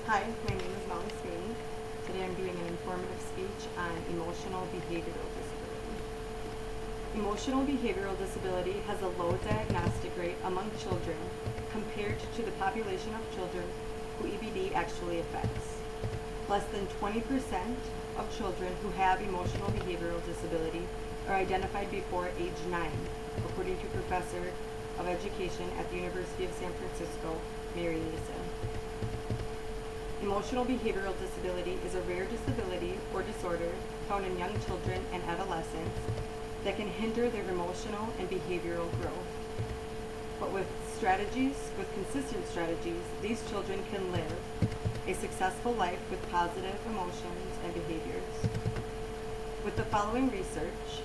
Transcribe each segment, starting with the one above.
Hi, my name is Molly Sweeney. Today I'm doing an informative speech on emotional behavioral disability. Emotional behavioral disability has a low diagnostic rate among children compared to the population of children who EBD actually affects. Less than 20% of children who have emotional behavioral disability are identified before age 9, according to Professor of Education at the University of San Francisco, Mary Neeson. Emotional behavioral disability is a rare disability or disorder found in young children and adolescents that can hinder their emotional and behavioral growth. But with consistent strategies, these children can live a successful life with positive emotions and behaviors. With the following research,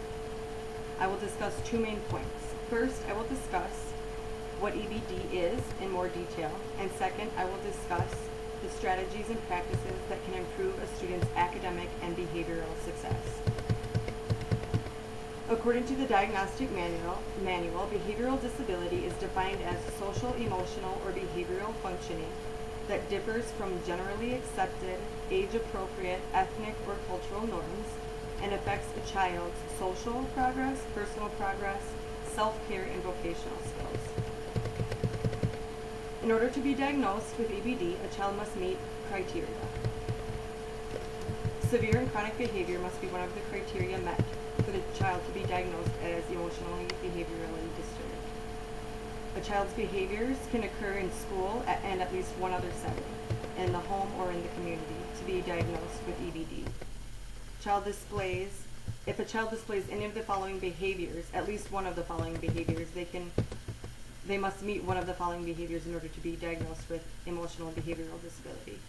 I will discuss two main points. First, I will discuss what EBD is in more detail, and second, I will discuss the strategies and practices that can improve a student's academic and behavioral success. According to the Diagnostic Manual, behavioral disability is defined as social, emotional, or behavioral functioning that differs from generally accepted, age-appropriate, ethnic, or cultural norms and affects a child's social progress, personal progress, self-care, and vocational skills. In order to be diagnosed with EBD, a child must meet criteria. Severe and chronic behavior must be one of the criteria met for the child to be diagnosed as emotionally behaviorally disturbed. A child's behaviors can occur in school and at least one other setting, in the home or in the community, to be diagnosed with EBD. If a child displays any of the following behaviors, at least one of the following behaviors, they must meet one of the following behaviors in order to be diagnosed with emotional behavioral disability.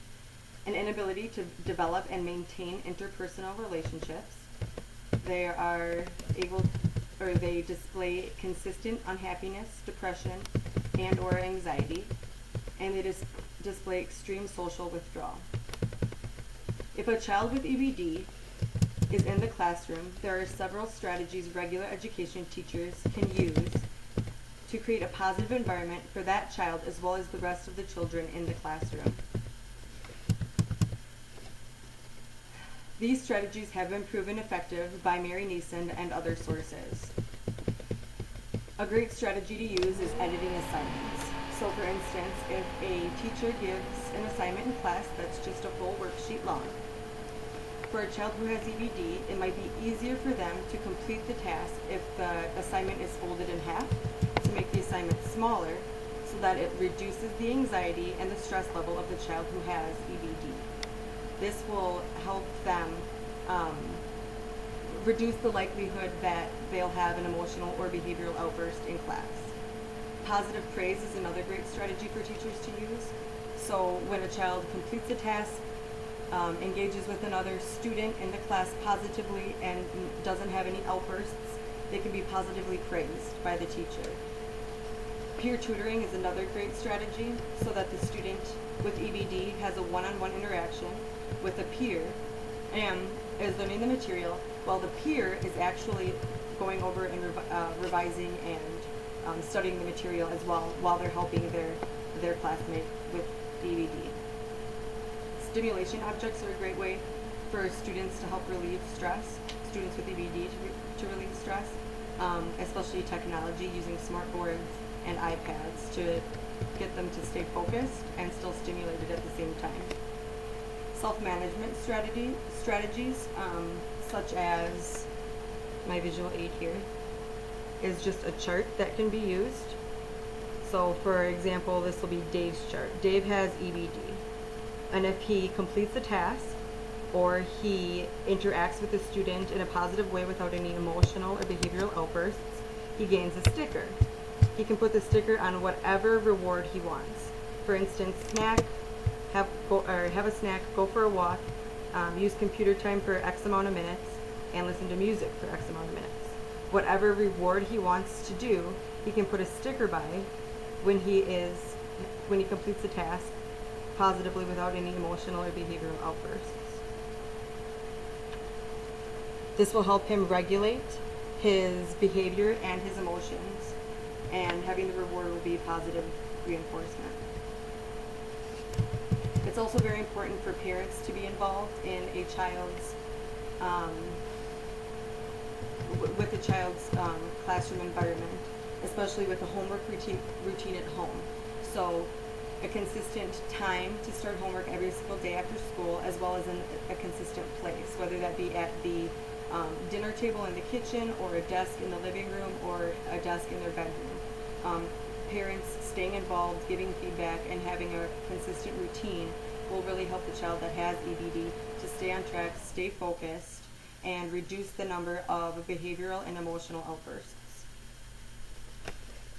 An inability to develop and maintain interpersonal relationships. They display consistent unhappiness, depression, and or anxiety, and they display extreme social withdrawal. If a child with EBD is in the classroom, there are several strategies regular education teachers can use to create a positive environment for that child as well as the rest of the children in the classroom. These strategies have been proven effective by Mary Neeson and other sources. A great strategy to use is editing assignments. So for instance, if a teacher gives an assignment in class that's just a full worksheet long, for a child who has EBD, it might be easier for them to complete the task if the assignment is folded in half, to make the assignment smaller so that it reduces the anxiety and the stress level of the child who has EBD. This will help them reduce the likelihood that they'll have an emotional or behavioral outburst in class. Positive praise is another great strategy for teachers to use. So when a child completes a task, engages with another student in the class positively and doesn't have any outbursts, they can be positively praised by the teacher. Peer tutoring is another great strategy so that the student with EBD has a one-on-one interaction with a peer and is learning the material while the peer is actually going over and revising and studying the material as well while they're helping their classmate with EBD. Stimulation objects are a great way for students to help relieve stress, students with EBD to relieve stress, especially technology using smart boards and iPads to get them to stay focused and still stimulated at the same time. Self-management strategies such as my visual aid here is just a chart that can be used. So for example, this will be Dave's chart. Dave has EBD, and if he completes a task or he interacts with the student in a positive way without any emotional or behavioral outbursts, he gains a sticker. He can put the sticker on whatever reward he wants. For instance, have a snack, go for a walk, use computer time for X amount of minutes, and listen to music for X amount of minutes. Whatever reward he wants to do, he can put a sticker by when he completes the task positively without any emotional or behavioral outbursts. This will help him regulate his behavior and his emotions, and having the reward will be positive reinforcement. It's also very important for parents to be involved in a child's um, with the child's classroom environment, especially with the homework routine at home. So a consistent time to start homework every single day after school, as well as in a consistent place, whether that be at the dinner table in the kitchen, or a desk in the living room, or a desk in their bedroom. Parents staying involved, giving feedback, and having a consistent routine will really help the child that has EBD to stay on track, stay focused, and reduce the number of behavioral and emotional outbursts.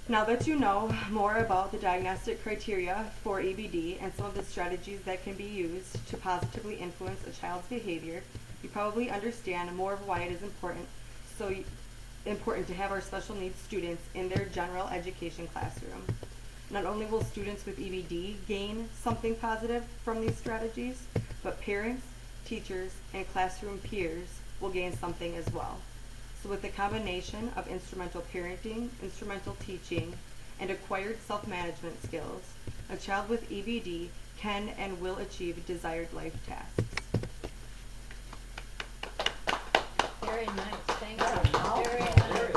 Now that you know more about the diagnostic criteria for EBD and some of the strategies that can be used to positively influence a child's behavior, you probably understand more of why it is important to have our special needs students in their general education classroom. Not only will students with EBD gain something positive from these strategies, but parents, teachers, and classroom peers will gain something as well. So with the combination of instrumental parenting, instrumental teaching, and acquired self-management skills, a child with EBD can and will achieve desired life tasks. Very nice, thank you. Very nice.